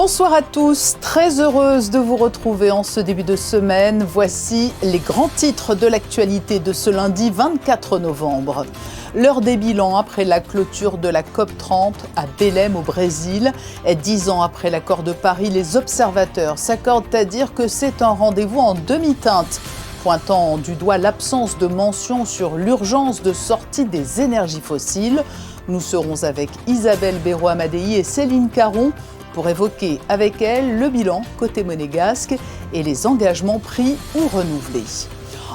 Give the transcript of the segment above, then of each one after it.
Bonsoir à tous, très heureuse de vous retrouver en ce début de semaine. Voici les grands titres de l'actualité de ce lundi 24 novembre. L'heure des bilans après la clôture de la COP30 à Belém au Brésil. 10 ans après l'accord de Paris, les observateurs s'accordent à dire que c'est un rendez-vous en demi-teinte, pointant du doigt l'absence de mention sur l'urgence de sortie des énergies fossiles. Nous serons avec Isabelle Béraud-Amadei et Céline Caron pour évoquer avec elle le bilan côté monégasque et les engagements pris ou renouvelés.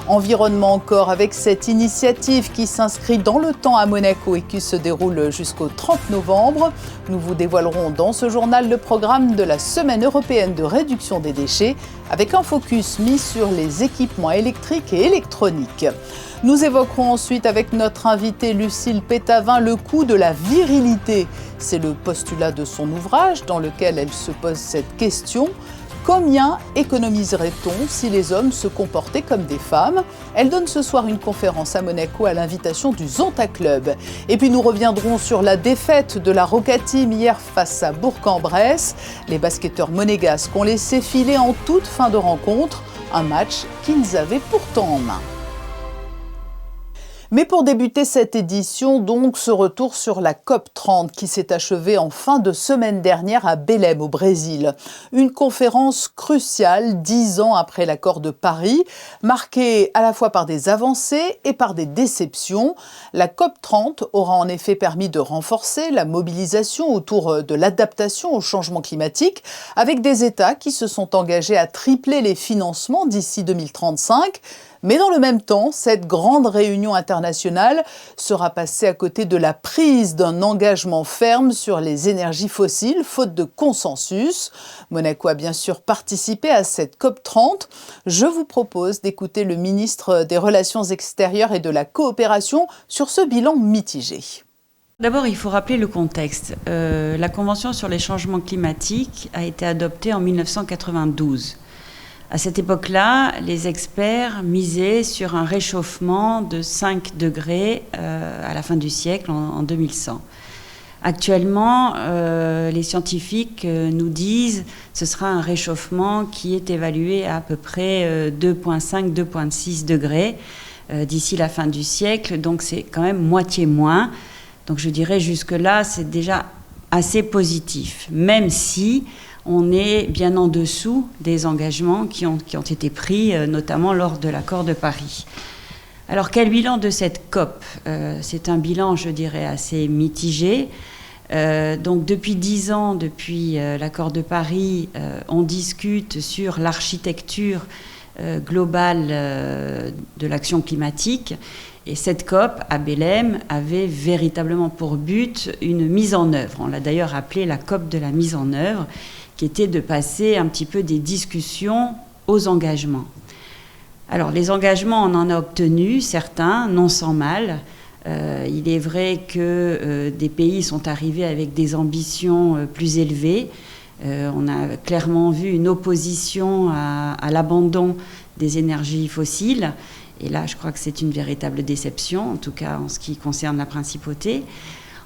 Environnement encore avec cette initiative qui s'inscrit dans le temps à Monaco et qui se déroule jusqu'au 30 novembre. Nous vous dévoilerons dans ce journal le programme de la Semaine européenne de réduction des déchets avec un focus mis sur les équipements électriques et électroniques. Nous évoquerons ensuite avec notre invitée Lucille Pétavin le coût de la virilité. C'est le postulat de son ouvrage dans lequel elle se pose cette question. Combien économiserait-on si les hommes se comportaient comme des femmes? Elle donne ce soir une conférence à Monaco à l'invitation du Zonta Club. Et puis nous reviendrons sur la défaite de la Roca Team hier face à Bourg-en-Bresse. Les basketteurs monégasques ont laissé filer en toute fin de rencontre un match qu'ils avaient pourtant en main. Mais pour débuter cette édition, donc, ce retour sur la COP30 qui s'est achevée en fin de semaine dernière à Belém, au Brésil. Une conférence cruciale, 10 ans après l'accord de Paris, marquée à la fois par des avancées et par des déceptions. La COP30 aura en effet permis de renforcer la mobilisation autour de l'adaptation au changement climatique, avec des États qui se sont engagés à tripler les financements d'ici 2035. Mais dans le même temps, cette grande réunion internationale sera passée à côté de la prise d'un engagement ferme sur les énergies fossiles, faute de consensus. Monaco a bien sûr participé à cette COP30. Je vous propose d'écouter le ministre des Relations extérieures et de la coopération sur ce bilan mitigé. D'abord, il faut rappeler le contexte. La Convention sur les changements climatiques a été adoptée en 1992. À cette époque-là, les experts misaient sur un réchauffement de 5 degrés à la fin du siècle, en 2100. Actuellement, les scientifiques nous disent que ce sera un réchauffement qui est évalué à peu près 2,5-2,6 degrés d'ici la fin du siècle. Donc c'est quand même moitié moins. Donc je dirais jusque-là, c'est déjà assez positif, même si on est bien en dessous des engagements qui ont été pris, notamment lors de l'accord de Paris. Alors, quel bilan de cette COP ? C'est un bilan, je dirais, assez mitigé. Donc, depuis 10 ans, depuis l'accord de Paris, on discute sur l'architecture globale de l'action climatique. Et cette COP à Belém avait véritablement pour but une mise en œuvre. On l'a d'ailleurs appelée la COP de la mise en œuvre, qui était de passer un petit peu des discussions aux engagements. Alors, les engagements, on en a obtenu certains, non sans mal. Il est vrai que des pays sont arrivés avec des ambitions plus élevées. On a clairement vu une opposition à l'abandon des énergies fossiles. Et là, je crois que c'est une véritable déception, en tout cas en ce qui concerne la principauté.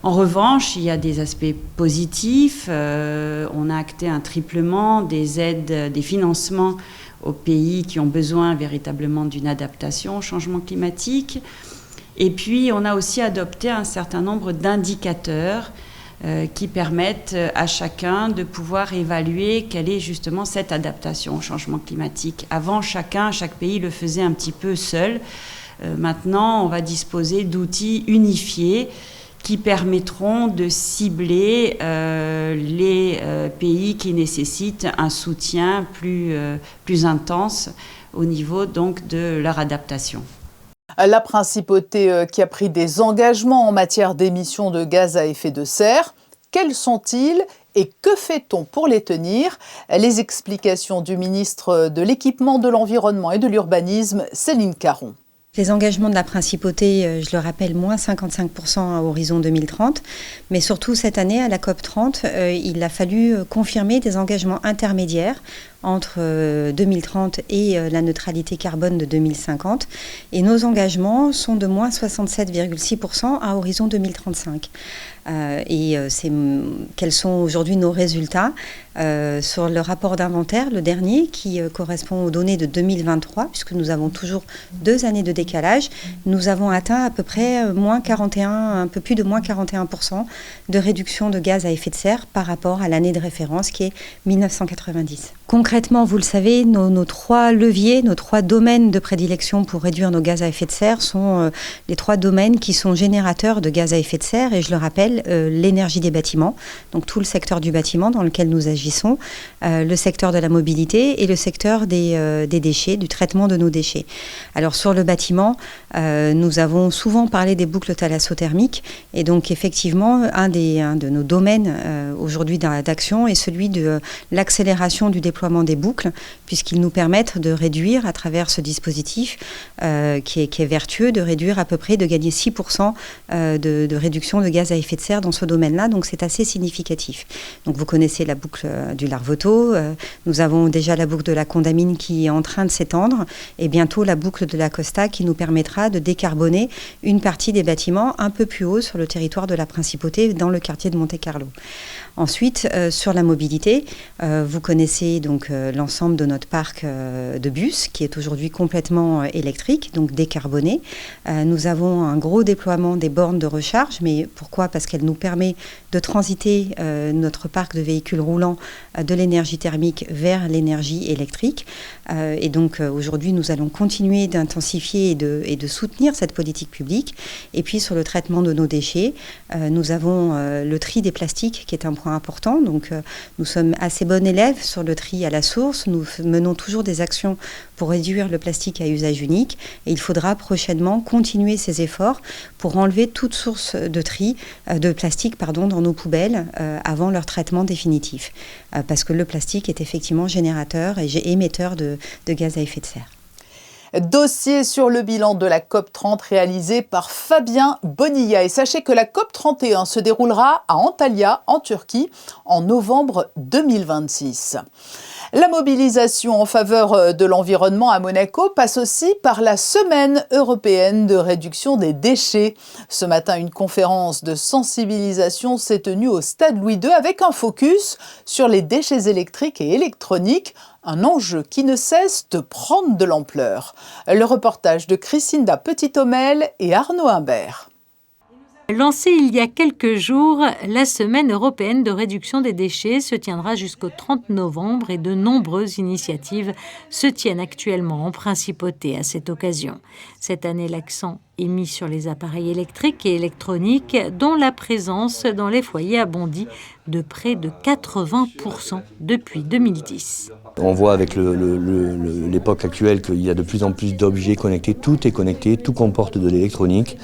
En revanche, il y a des aspects positifs. On a acté un triplement des aides, des financements aux pays qui ont besoin véritablement d'une adaptation au changement climatique. Et puis, on a aussi adopté un certain nombre d'indicateurs qui permettent à chacun de pouvoir évaluer quelle est justement cette adaptation au changement climatique. Avant, chaque pays le faisait un petit peu seul. Maintenant, on va disposer d'outils unifiés qui permettront de cibler les pays qui nécessitent un soutien plus intense au niveau donc de leur adaptation. La principauté qui a pris des engagements en matière d'émissions de gaz à effet de serre, quels sont-ils et que fait-on pour les tenir? Les explications du ministre de l'Équipement, de l'Environnement et de l'Urbanisme, Céline Caron. Les engagements de la principauté, je le rappelle, moins 55% à horizon 2030. Mais surtout cette année, à la COP30, il a fallu confirmer des engagements intermédiaires entre 2030 et la neutralité carbone de 2050. Et nos engagements sont de moins 67,6% à horizon 2035. Quels sont aujourd'hui nos résultats sur le rapport d'inventaire, le dernier, qui correspond aux données de 2023, puisque nous avons toujours 2 années de décalage. Nous avons atteint à peu près moins 41, un peu plus de moins 41% de réduction de gaz à effet de serre par rapport à l'année de référence qui est 1990. Concrètement, vous le savez, nos 3 leviers, nos 3 domaines de prédilection pour réduire nos gaz à effet de serre sont les 3 domaines qui sont générateurs de gaz à effet de serre, et je le rappelle, l'énergie des bâtiments, donc tout le secteur du bâtiment dans lequel nous agissons, le secteur de la mobilité et le secteur des déchets, du traitement de nos déchets. Alors sur le bâtiment, nous avons souvent parlé des boucles thalassothermiques, et donc effectivement un de nos domaines aujourd'hui d'action est celui de l'accélération du déploiement des boucles, puisqu'ils nous permettent de réduire à travers ce dispositif qui est vertueux, de réduire à peu près, de gagner 6% de réduction de gaz à effet de serre dans ce domaine-là, donc c'est assez significatif. Donc vous connaissez la boucle du Larvoto, nous avons déjà la boucle de la Condamine qui est en train de s'étendre, et bientôt la boucle de la Costa qui nous permettra de décarboner une partie des bâtiments un peu plus haut sur le territoire de la Principauté, dans le quartier de Monte-Carlo. Ensuite, sur la mobilité, vous connaissez donc l'ensemble de notre parc de bus qui est aujourd'hui complètement électrique, donc décarboné. Nous avons un gros déploiement des bornes de recharge, mais pourquoi ? Parce qu'elle nous permet de transiter notre parc de véhicules roulants de l'énergie thermique vers l'énergie électrique. Et donc aujourd'hui, nous allons continuer d'intensifier et de soutenir cette politique publique. Et puis sur le traitement de nos déchets, nous avons le tri des plastiques qui est un point important. Donc nous sommes assez bons élèves sur le tri à la source. Nous menons toujours des actions pour réduire le plastique à usage unique. Et il faudra prochainement continuer ces efforts pour enlever toute source de tri, de plastique dans nos poubelles avant leur traitement définitif. Parce que le plastique est effectivement générateur et émetteur de gaz à effet de serre. Dossier sur le bilan de la COP30 réalisé par Fabien Bonilla. Et sachez que la COP31 se déroulera à Antalya, en Turquie, en novembre 2026. La mobilisation en faveur de l'environnement à Monaco passe aussi par la Semaine européenne de réduction des déchets. Ce matin, une conférence de sensibilisation s'est tenue au Stade Louis II avec un focus sur les déchets électriques et électroniques, un enjeu qui ne cesse de prendre de l'ampleur. Le reportage de Christinda Petit-Ommel et Arnaud Imbert. Lancée il y a quelques jours, la Semaine européenne de réduction des déchets se tiendra jusqu'au 30 novembre et de nombreuses initiatives se tiennent actuellement en principauté à cette occasion. Cette année, l'accent est mis sur les appareils électriques et électroniques dont la présence dans les foyers a bondi de près de 80% depuis 2010. On voit avec l'époque actuelle qu'il y a de plus en plus d'objets connectés, tout est connecté, tout comporte de l'électronique.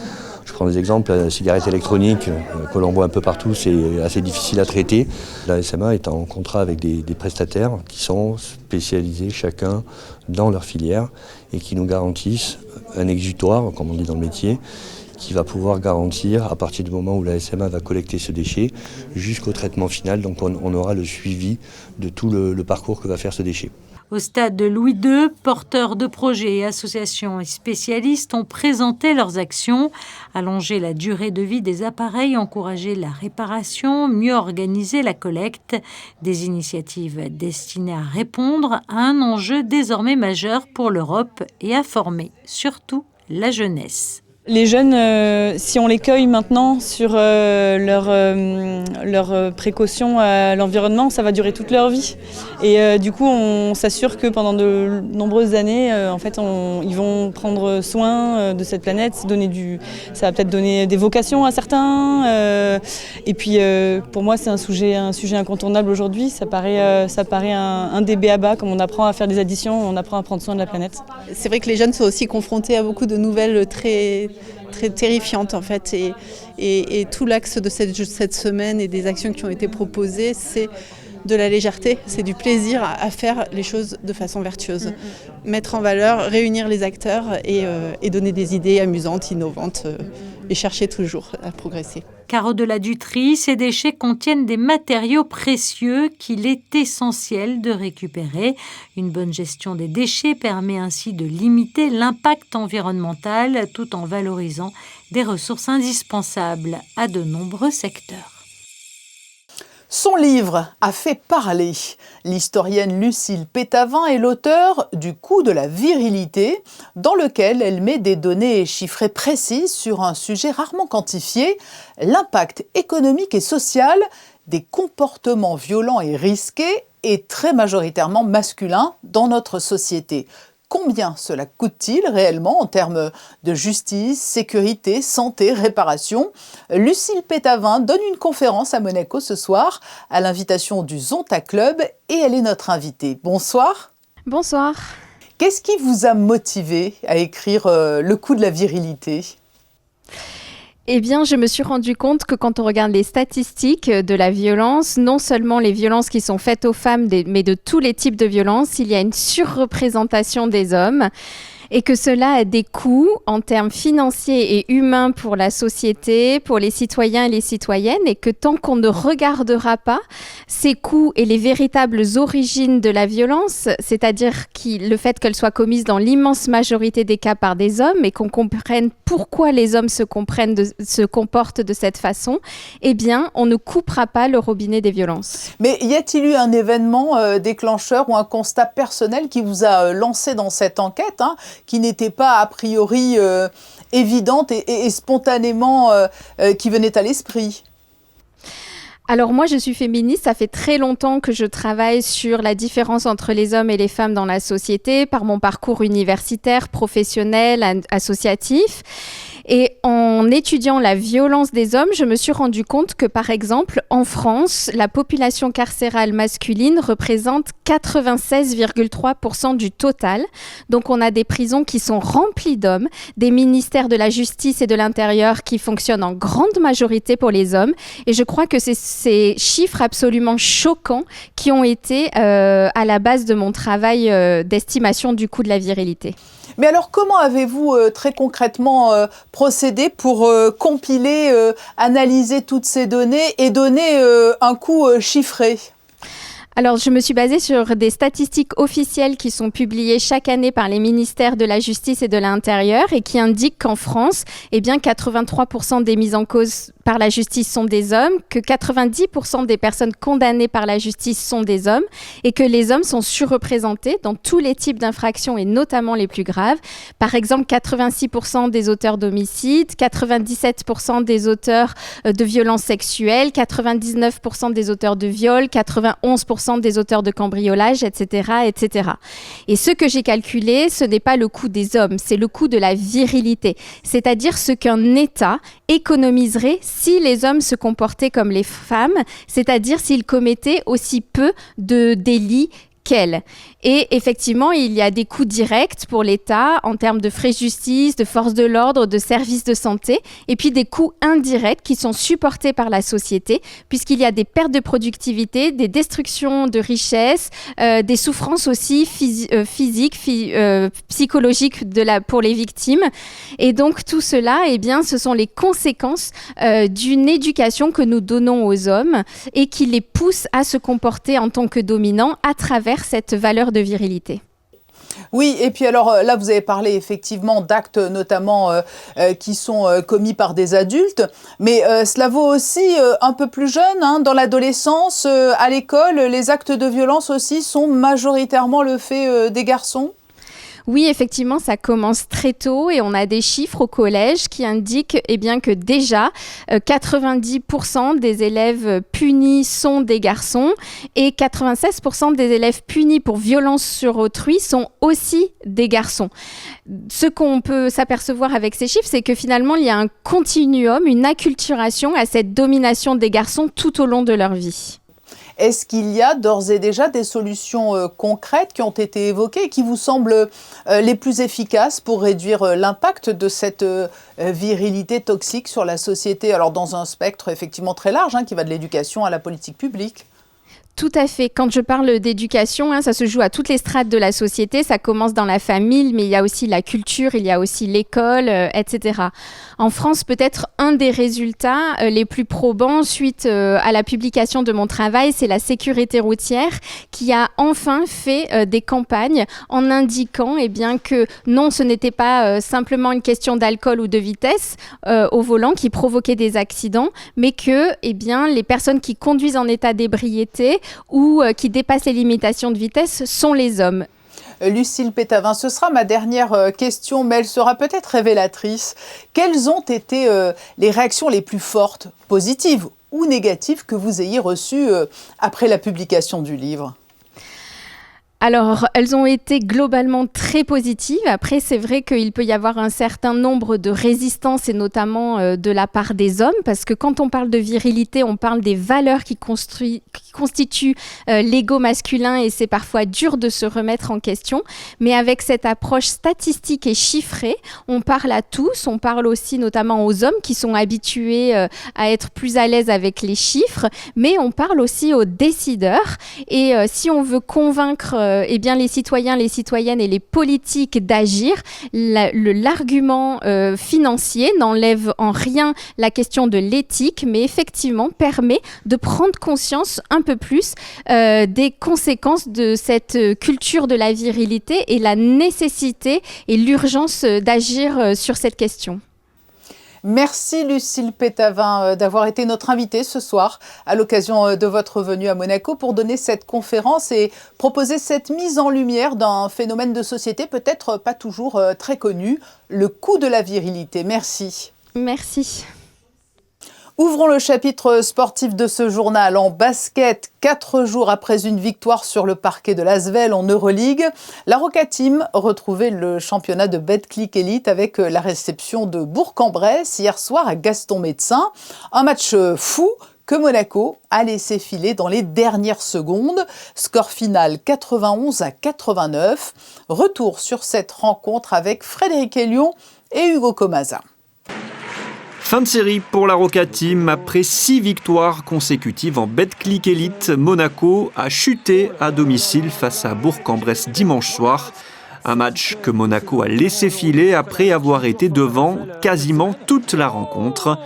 Je prends des exemples, la cigarette électronique que l'on voit un peu partout, c'est assez difficile à traiter. La SMA est en contrat avec des prestataires qui sont spécialisés chacun dans leur filière et qui nous garantissent un exutoire, comme on dit dans le métier, qui va pouvoir garantir, à partir du moment où la SMA va collecter ce déchet, jusqu'au traitement final. Donc on aura le suivi de tout le parcours que va faire ce déchet. Au stade de Louis II, porteurs de projets et associations et spécialistes ont présenté leurs actions, allonger la durée de vie des appareils, encourager la réparation, mieux organiser la collecte. Des initiatives destinées à répondre à un enjeu désormais majeur pour l'Europe et à former surtout la jeunesse. Les jeunes, si on les cueille maintenant sur leur précaution à l'environnement, ça va durer toute leur vie. Et du coup, on s'assure que pendant de nombreuses années, ils vont prendre soin de cette planète. Ça va peut-être donner des vocations à certains. Et puis, pour moi, c'est un sujet incontournable aujourd'hui. Ça paraît un des b.a.-ba, comme on apprend à faire des additions, on apprend à prendre soin de la planète. C'est vrai que les jeunes sont aussi confrontés à beaucoup de nouvelles très terrifiante en fait et tout l'axe de cette semaine et des actions qui ont été proposées, c'est de la légèreté, c'est du plaisir à faire les choses de façon vertueuse. Mettre en valeur, réunir les acteurs et donner des idées amusantes, innovantes et chercher toujours à progresser. Car au-delà du tri, ces déchets contiennent des matériaux précieux qu'il est essentiel de récupérer. Une bonne gestion des déchets permet ainsi de limiter l'impact environnemental tout en valorisant des ressources indispensables à de nombreux secteurs. Son livre a fait parler. L'historienne Lucille Pétavin est l'auteure du Coût de la virilité, dans lequel elle met des données chiffrées précises sur un sujet rarement quantifié, l'impact économique et social des comportements violents et risqués et très majoritairement masculins dans notre société. Combien cela coûte-t-il réellement en termes de justice, sécurité, santé, réparation? Lucille Pétavin donne une conférence à Monaco ce soir à l'invitation du Zonta Club et elle est notre invitée. Bonsoir. Bonsoir. Qu'est-ce qui vous a motivé à écrire Le coût de la virilité ? Eh bien, je me suis rendu compte que quand on regarde les statistiques de la violence, non seulement les violences qui sont faites aux femmes, mais de tous les types de violences, il y a une surreprésentation des hommes. Et que cela a des coûts en termes financiers et humains pour la société, pour les citoyens et les citoyennes, et que tant qu'on ne regardera pas ces coûts et les véritables origines de la violence, c'est-à-dire le fait qu'elle soit commise dans l'immense majorité des cas par des hommes, et qu'on comprenne pourquoi les hommes se comportent de cette façon, eh bien, on ne coupera pas le robinet des violences. Mais y a-t-il eu un événement déclencheur ou un constat personnel qui vous a lancé dans cette enquête, qui n'était pas a priori évidente et spontanément qui venait à l'esprit? Alors moi, je suis féministe, ça fait très longtemps que je travaille sur la différence entre les hommes et les femmes dans la société, par mon parcours universitaire, professionnel, associatif. Et en étudiant la violence des hommes, je me suis rendu compte que, par exemple, en France, la population carcérale masculine représente 96,3% du total. Donc, on a des prisons qui sont remplies d'hommes, des ministères de la Justice et de l'Intérieur qui fonctionnent en grande majorité pour les hommes. Et je crois que c'est ces chiffres absolument choquants qui ont été à la base de mon travail d'estimation du coût de la virilité. Mais alors, comment avez-vous très concrètement procédé pour compiler, analyser toutes ces données et donner un coût chiffré ? Alors, je me suis basée sur des statistiques officielles qui sont publiées chaque année par les ministères de la Justice et de l'Intérieur et qui indiquent qu'en France, 83% des mises en cause par la justice sont des hommes, que 90% des personnes condamnées par la justice sont des hommes et que les hommes sont surreprésentés dans tous les types d'infractions et notamment les plus graves. Par exemple, 86% des auteurs d'homicides, 97% des auteurs de violences sexuelles, 99% des auteurs de viols, 91% des auteurs de cambriolage, etc., etc. Et ce que j'ai calculé, ce n'est pas le coût des hommes, c'est le coût de la virilité, c'est-à-dire ce qu'un État économiserait si les hommes se comportaient comme les femmes, c'est-à-dire s'ils commettaient aussi peu de délits qu'elles. Et effectivement, il y a des coûts directs pour l'État en termes de frais de justice, de forces de l'ordre, de services de santé, et puis des coûts indirects qui sont supportés par la société, puisqu'il y a des pertes de productivité, des destructions de richesses, des souffrances aussi physiques, psychologiques pour les victimes. Et donc tout cela, ce sont les conséquences d'une éducation que nous donnons aux hommes et qui les pousse à se comporter en tant que dominants à travers cette valeur de virilité. Oui, et puis alors là, vous avez parlé effectivement d'actes notamment qui sont commis par des adultes, mais cela vaut aussi un peu plus jeune, dans l'adolescence, à l'école, les actes de violence aussi sont majoritairement le fait des garçons. Oui, effectivement, ça commence très tôt et on a des chiffres au collège qui indiquent que déjà 90% des élèves punis sont des garçons et 96% des élèves punis pour violence sur autrui sont aussi des garçons. Ce qu'on peut s'apercevoir avec ces chiffres, c'est que finalement, il y a un continuum, une acculturation à cette domination des garçons tout au long de leur vie. Est-ce qu'il y a d'ores et déjà des solutions concrètes qui ont été évoquées et qui vous semblent les plus efficaces pour réduire l'impact de cette virilité toxique sur la société? Alors dans un spectre effectivement très large, qui va de l'éducation à la politique publique. Tout à fait. Quand je parle d'éducation, ça se joue à toutes les strates de la société. Ça commence dans la famille, mais il y a aussi la culture, il y a aussi l'école, etc. En France, peut-être un des résultats les plus probants suite à la publication de mon travail, c'est la sécurité routière qui a enfin fait des campagnes en indiquant que non, ce n'était pas simplement une question d'alcool ou de vitesse au volant qui provoquait des accidents, mais que les personnes qui conduisent en état d'ébriété ou qui dépassent les limitations de vitesse sont les hommes. Lucille Pétavin, ce sera ma dernière question, mais elle sera peut-être révélatrice. Quelles ont été les réactions les plus fortes, positives ou négatives, que vous ayez reçues après la publication du livre ? Alors, elles ont été globalement très positives. Après, c'est vrai qu'il peut y avoir un certain nombre de résistances, et notamment de la part des hommes, parce que quand on parle de virilité, on parle des valeurs qui constituent l'ego masculin, et c'est parfois dur de se remettre en question. Mais avec cette approche statistique et chiffrée, on parle à tous. On parle aussi notamment aux hommes qui sont habitués à être plus à l'aise avec les chiffres, mais on parle aussi aux décideurs. Et si on veut convaincre les citoyens, les citoyennes et les politiques d'agir, l'argument financier n'enlève en rien la question de l'éthique, mais effectivement permet de prendre conscience un peu plus des conséquences de cette culture de la virilité et la nécessité et l'urgence d'agir sur cette question. Merci Lucille Pétavin d'avoir été notre invitée ce soir à l'occasion de votre venue à Monaco pour donner cette conférence et proposer cette mise en lumière d'un phénomène de société peut-être pas toujours très connu, le coût de la virilité. Merci. Merci. Ouvrons le chapitre sportif de ce journal. En basket, 4 jours après une victoire sur le parquet de l'Asvel en Euroleague, la Roca Team retrouvait le championnat de Betclic Elite avec la réception de Bourg-en-Bresse hier soir à Gaston-Médecin. Un match fou que Monaco a laissé filer dans les dernières secondes. Score final 91-89. Retour sur cette rencontre avec Frédéric Elion et Hugo Comasa. Fin de série pour la Roca Team. Après 6 victoires consécutives en Betclic Elite, Monaco a chuté à domicile face à Bourg-en-Bresse dimanche soir. Un match que Monaco a laissé filer après avoir été devant quasiment toute la rencontre.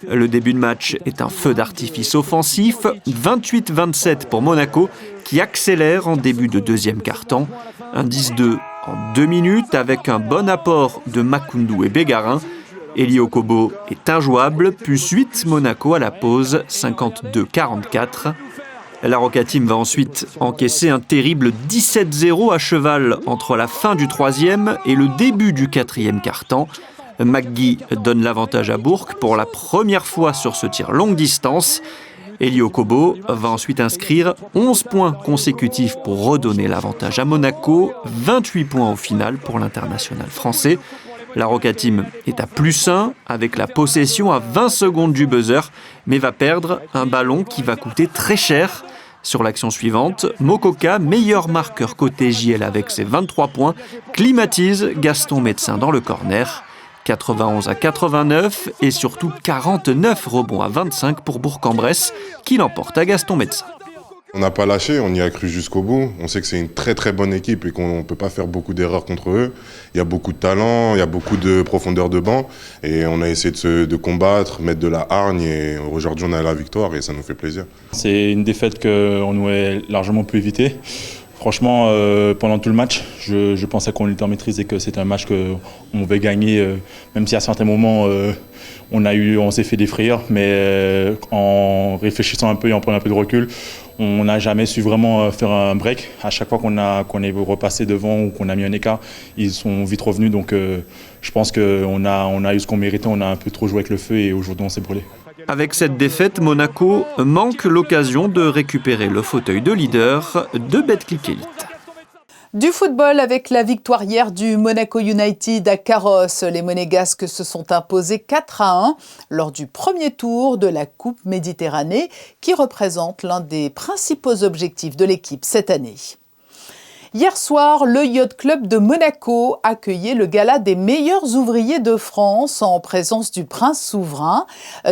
Le début de match est un feu d'artifice offensif, 28-27 pour Monaco qui accélère en début de deuxième quart-temps. Un 10-2 en 2 minutes avec un bon apport de Makoundou et Bégarin. Eli Okobo est injouable, plus 8 Monaco à la pause, 52-44. La Roca Team va ensuite encaisser un terrible 17-0 à cheval entre la fin du 3e et le début du 4e quart-temps. McGee donne l'avantage à Bourg pour la première fois sur ce tir longue distance. Eli Okobo va ensuite inscrire 11 points consécutifs pour redonner l'avantage à Monaco, 28 points au final pour l'international français. La Roca Team est à +1 avec la possession à 20 secondes du buzzer, mais va perdre un ballon qui va coûter très cher. Sur l'action suivante, Mokoka, meilleur marqueur côté JL avec ses 23 points, climatise Gaston-Médecin dans le corner. 91-89 et surtout 49 rebonds à 25 pour Bourg-en-Bresse qui l'emporte à Gaston-Médecin. On n'a pas lâché, on y a cru jusqu'au bout. On sait que c'est une très très bonne équipe et qu'on ne peut pas faire beaucoup d'erreurs contre eux. Il y a beaucoup de talent, il y a beaucoup de profondeur de banc et on a essayé de combattre, mettre de la hargne et aujourd'hui on a la victoire et ça nous fait plaisir. C'est une défaite qu'on aurait largement pu éviter. Franchement, pendant tout le match, je pensais qu'on était en maîtrise et que c'était un match qu'on devait gagner, même si à certains moments on s'est fait des frayeurs, mais en réfléchissant un peu et en prenant un peu de recul, on n'a jamais su vraiment faire un break. À chaque fois qu'on est repassé devant ou qu'on a mis un écart, ils sont vite revenus. Donc je pense qu'on a eu ce qu'on méritait, on a un peu trop joué avec le feu et aujourd'hui on s'est brûlé. Avec cette défaite, Monaco manque l'occasion de récupérer le fauteuil de leader de Betclic Elite. Du football avec la victoire hier du Monaco United à Carrosse. Les Monégasques se sont imposés 4-1 lors du premier tour de la Coupe Méditerranée qui représente l'un des principaux objectifs de l'équipe cette année. Hier soir, le Yacht Club de Monaco accueillait le gala des meilleurs ouvriers de France en présence du prince souverain.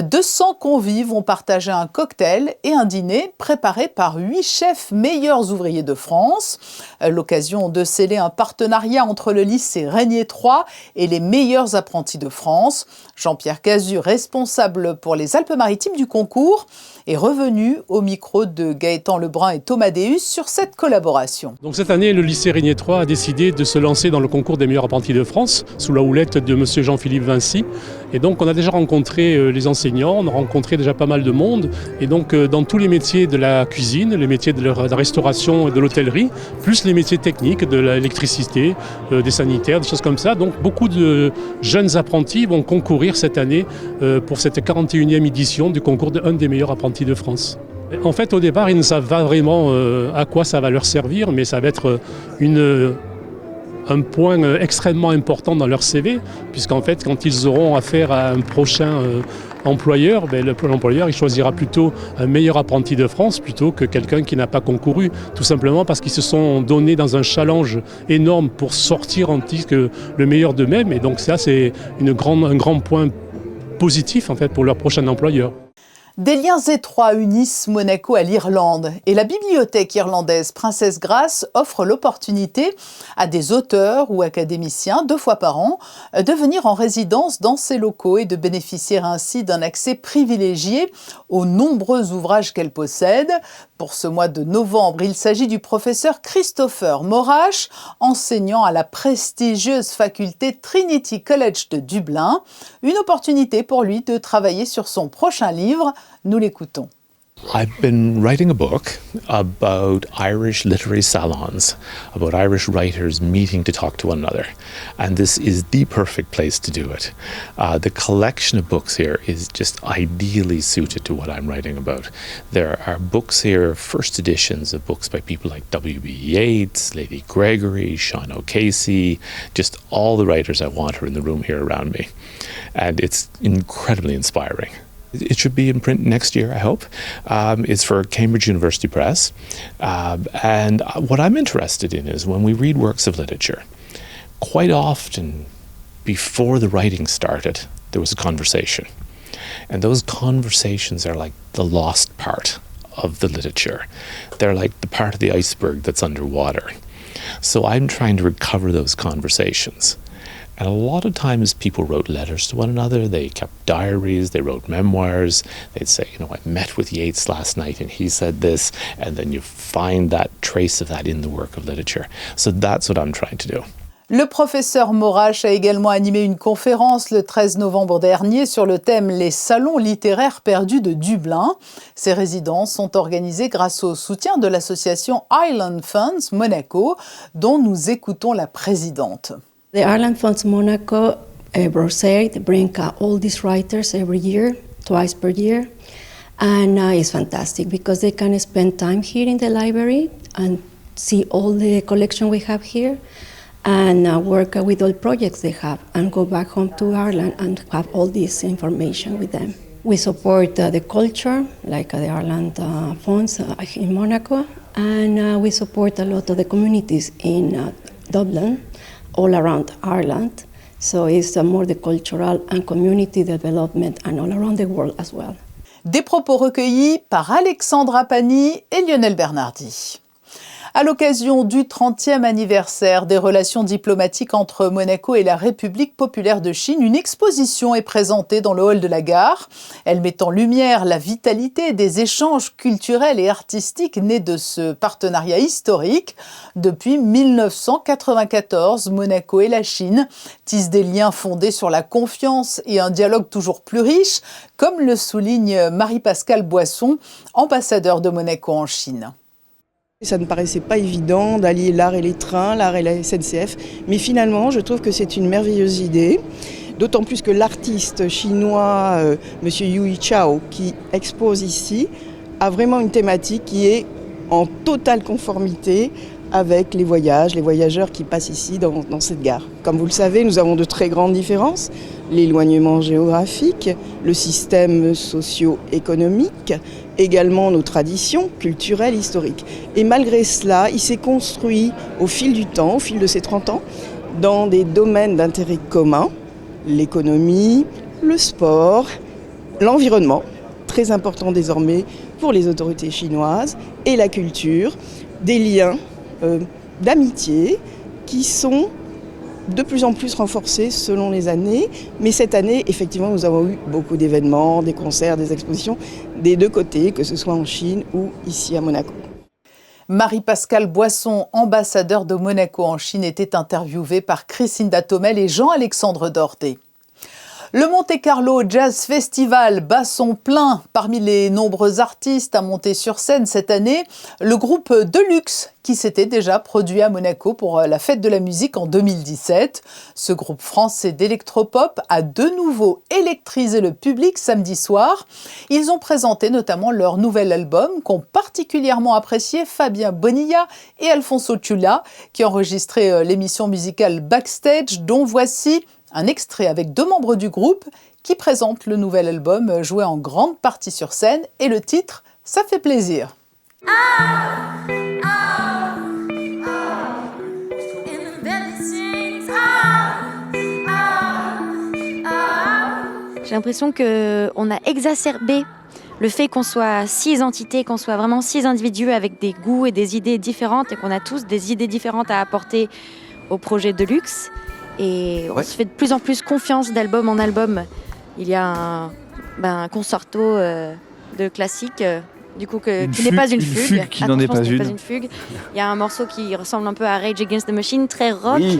200 convives ont partagé un cocktail et un dîner préparé par 8 chefs meilleurs ouvriers de France. L'occasion de sceller un partenariat entre le lycée Régnier III et les meilleurs apprentis de France. Jean-Pierre Cazu, responsable pour les Alpes-Maritimes du concours, est revenu au micro de Gaëtan Lebrun et Thomas Deus sur cette collaboration. Donc cette année, le lycée Régnier III a décidé de se lancer dans le concours des meilleurs apprentis de France sous la houlette de M. Jean-Philippe Vinci. Et donc on a déjà rencontré les enseignants, on a rencontré déjà pas mal de monde. Et donc dans tous les métiers de la cuisine, les métiers de la restauration et de l'hôtellerie, plus les métiers techniques de l'électricité, des sanitaires, des choses comme ça. Donc beaucoup de jeunes apprentis vont concourir cette année pour cette 41e édition du concours d'un des meilleurs apprentis de France. En fait, au départ, ils ne savent pas vraiment à quoi ça va leur servir, mais ça va être un point extrêmement important dans leur CV, puisqu'en fait, quand ils auront affaire à un prochain employeur, l'employeur il choisira plutôt un meilleur apprenti de France plutôt que quelqu'un qui n'a pas concouru, tout simplement parce qu'ils se sont donnés dans un challenge énorme pour sortir en titre que le meilleur d'eux-mêmes, et donc ça, c'est un grand point positif en fait pour leur prochain employeur. Des liens étroits unissent Monaco à l'Irlande et la bibliothèque irlandaise Princesse Grace offre l'opportunité à des auteurs ou académiciens 2 fois par an de venir en résidence dans ses locaux et de bénéficier ainsi d'un accès privilégié aux nombreux ouvrages qu'elle possède. Pour ce mois de novembre, il s'agit du professeur Christopher Morash, enseignant à la prestigieuse faculté Trinity College de Dublin. Une opportunité pour lui de travailler sur son prochain livre. Nous l'écoutons. I've been writing a book about Irish literary salons, about Irish writers meeting to talk to one another, and this is the perfect place to do it. The collection of books here is just ideally suited to what I'm writing about. There are books here, first editions of books by people like W.B. Yeats, Lady Gregory, Sean O'Casey, just all the writers I want are in the room here around me, and it's incredibly inspiring. It should be in print next year, I hope. It's for Cambridge University Press. And what I'm interested in is when we read works of literature, quite often before the writing started, there was a conversation. And those conversations are like the lost part of the literature. They're like the part of the iceberg that's underwater. So I'm trying to recover those conversations. And a lot of times people wrote letters to one another, they kept diaries, they wrote memoirs, they'd say, I met with Yeats last night and he said this, and then you find that trace of that in the work of literature. So that's what I'm trying to do. Le professeur Morash a également animé une conférence le 13 novembre dernier sur le thème « Les salons littéraires perdus de Dublin ». Ces résidences sont organisées grâce au soutien de l'association Ireland Funds Monaco, dont nous écoutons la présidente. The Ireland Funds Monaco, Bruxelles, they bring all these writers every year, twice per year. And it's fantastic because they can spend time here in the library and see all the collection we have here and work with all projects they have and go back home to Ireland and have all this information with them. We support the culture, like the Ireland Funds in Monaco, and we support a lot of the communities in Dublin, all around Ireland. So it's more the cultural and community development and all around the world as well. Des propos recueillis par Alexandra Pani et Lionel Bernardi. À l'occasion du 30e anniversaire des relations diplomatiques entre Monaco et la République populaire de Chine, une exposition est présentée dans le hall de la gare. Elle met en lumière la vitalité des échanges culturels et artistiques nés de ce partenariat historique. Depuis 1994, Monaco et la Chine tissent des liens fondés sur la confiance et un dialogue toujours plus riche, comme le souligne Marie-Pascale Boisson, ambassadeur de Monaco en Chine. Ça ne paraissait pas évident d'allier l'art et les trains, l'art et la SNCF, mais finalement je trouve que c'est une merveilleuse idée, d'autant plus que l'artiste chinois M. Yui Chao qui expose ici a vraiment une thématique qui est en totale conformité avec les voyageurs qui passent ici dans cette gare. Comme vous le savez, nous avons de très grandes différences. l'éloignement géographique, le système socio-économique, également nos traditions culturelles, historiques. Et malgré cela, il s'est construit au fil du temps, au fil de ces 30 ans, dans des domaines d'intérêt commun, l'économie, le sport, l'environnement, très important désormais pour les autorités chinoises, et la culture, des liens d'amitié qui sont de plus en plus renforcés selon les années. Mais cette année, effectivement, nous avons eu beaucoup d'événements, des concerts, des expositions des deux côtés, que ce soit en Chine ou ici à Monaco. Marie-Pascale Boisson, ambassadeur de Monaco en Chine, était interviewée par Christine Tomel et Jean-Alexandre Dordet. Le Monte-Carlo Jazz Festival bat son plein. Parmi les nombreux artistes à monter sur scène cette année, le groupe Deluxe, qui s'était déjà produit à Monaco pour la fête de la musique en 2017. Ce groupe français d'électropop a de nouveau électrisé le public samedi soir. Ils ont présenté notamment leur nouvel album qu'ont particulièrement apprécié Fabien Bonilla et Alfonso Chula, qui enregistraient l'émission musicale Backstage, dont voici un extrait avec 2 membres du groupe qui présentent le nouvel album joué en grande partie sur scène et le titre « Ça fait plaisir ». J'ai l'impression qu'on a exacerbé le fait qu'on soit 6 entités, qu'on soit vraiment 6 individus avec des goûts et des idées différentes et qu'on a tous des idées différentes à apporter au projet Deluxe. Et on se fait de plus en plus confiance d'album en album. Il y a un concerto de classique, du coup, qui n'est pas une fugue. Qui n'en est pas une. Fugue. Il y a un morceau qui ressemble un peu à Rage Against the Machine, très rock. Oui,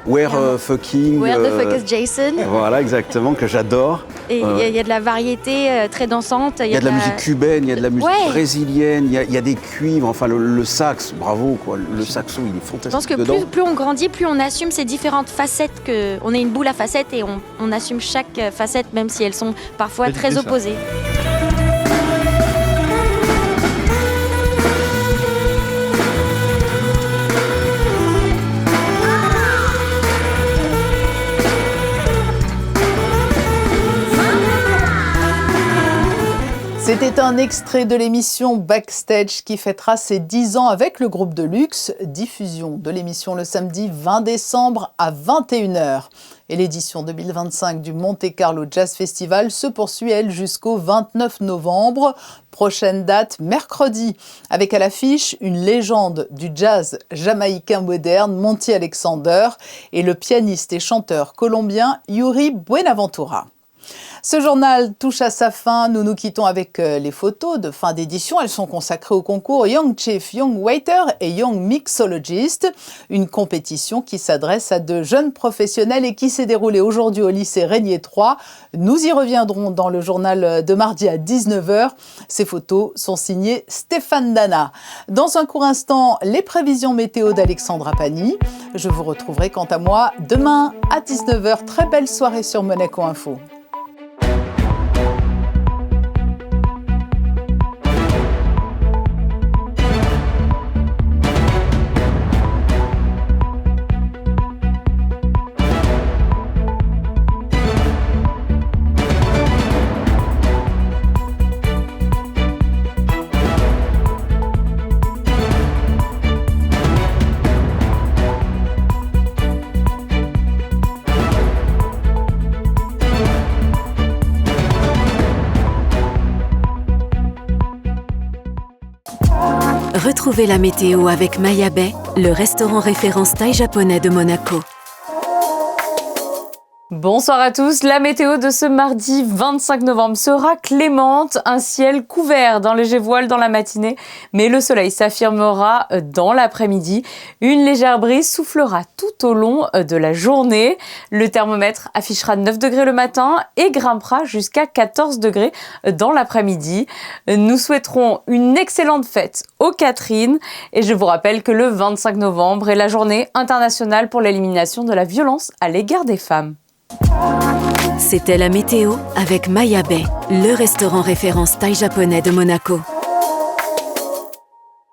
Where the fuck is Jason. Voilà, exactement, que j'adore. Et il y a de la variété très dansante. Il y a de la musique cubaine, il y a de la musique brésilienne, il y a des cuivres, enfin le sax, bravo quoi, le saxo il est fantastique. Je pense que plus on grandit, plus on assume ces différentes facettes, on est une boule à facettes et on assume chaque facette, même si elles sont parfois très opposées. C'était un extrait de l'émission Backstage qui fêtera ses 10 ans avec le groupe Deluxe. Diffusion de l'émission le samedi 20 décembre à 21h. Et l'édition 2025 du Monte-Carlo Jazz Festival se poursuit, elle, jusqu'au 29 novembre. Prochaine date, mercredi, avec à l'affiche une légende du jazz jamaïcain moderne, Monty Alexander, et le pianiste et chanteur colombien Yuri Buenaventura. Ce journal touche à sa fin. Nous nous quittons avec les photos de fin d'édition. Elles sont consacrées au concours Young Chief, Young Waiter et Young Mixologist. Une compétition qui s'adresse à de jeunes professionnels et qui s'est déroulée aujourd'hui au lycée Régnier 3. Nous y reviendrons dans le journal de mardi à 19h. Ces photos sont signées Stéphane Dana. Dans un court instant, les prévisions météo d'Alexandra Pani. Je vous retrouverai quant à moi demain à 19h. Très belle soirée sur Monaco Info. Retrouvez la météo avec Maya Bay, le restaurant référence thaï japonais de Monaco. Bonsoir à tous, la météo de ce mardi 25 novembre sera clémente, un ciel couvert d'un léger voile dans la matinée, mais le soleil s'affirmera dans l'après-midi. Une légère brise soufflera tout au long de la journée. Le thermomètre affichera 9 degrés le matin et grimpera jusqu'à 14 degrés dans l'après-midi. Nous souhaiterons une excellente fête aux Catherine et je vous rappelle que le 25 novembre est la journée internationale pour l'élimination de la violence à l'égard des femmes. C'était la météo avec Maya Bay, le restaurant référence thaï japonais de Monaco.